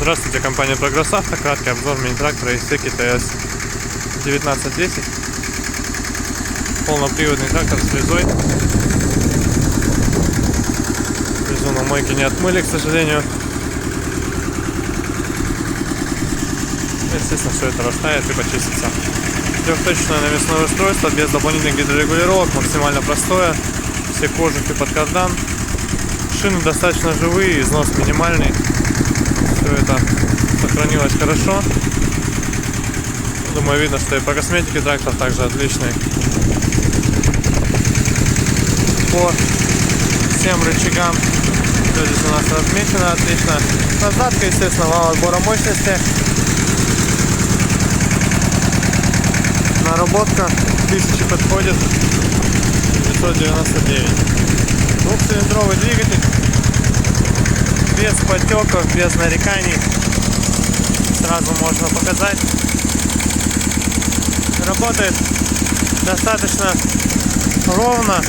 Здравствуйте, компания Прогресс Авто. Краткий обзор мини-трактора Исеки ТС 1910. Полноприводный трактор с фрезой. Фрезу на мойке не отмыли, к сожалению. Естественно, все это растает и почистится. Трехточное навесное устройство без дополнительных гидрорегулировок, максимально простое. Все кожухи под кардан. Шины достаточно живые, износ минимальный. Все это сохранилось хорошо. Думаю, видно, что и по косметике трактор также отличный. По всем рычагам все здесь у нас размечено отлично. Раздатка, естественно, вал отбора мощности. Наработка 1000 подходит. 999. Двухцилиндровый двигатель. Без потеков, без нареканий. Сразу можно показать. Работает достаточно ровно.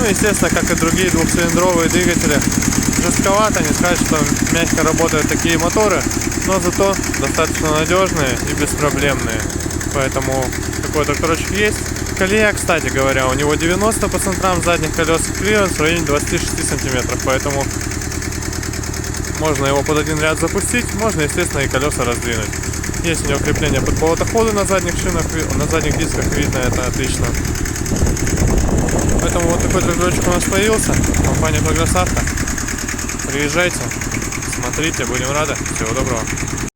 Ну, естественно, как и другие двухцилиндровые двигатели. Жестковато, не сказать, что мягко работают такие моторы, но зато достаточно надежные и беспроблемные. Поэтому такой тракторочек есть. Колея, кстати говоря, у него 90 по центрам задних колес, клиренс в районе 26 сантиметров. Поэтому можно его под один ряд запустить, можно, естественно, и колеса раздвинуть. Есть у него крепление под поворотоходы на задних шинах, на задних дисках видно, это отлично. Поэтому вот такой тракторчик у нас появился. Компания Прогресс Авто. Приезжайте, смотрите, будем рады. Всего доброго.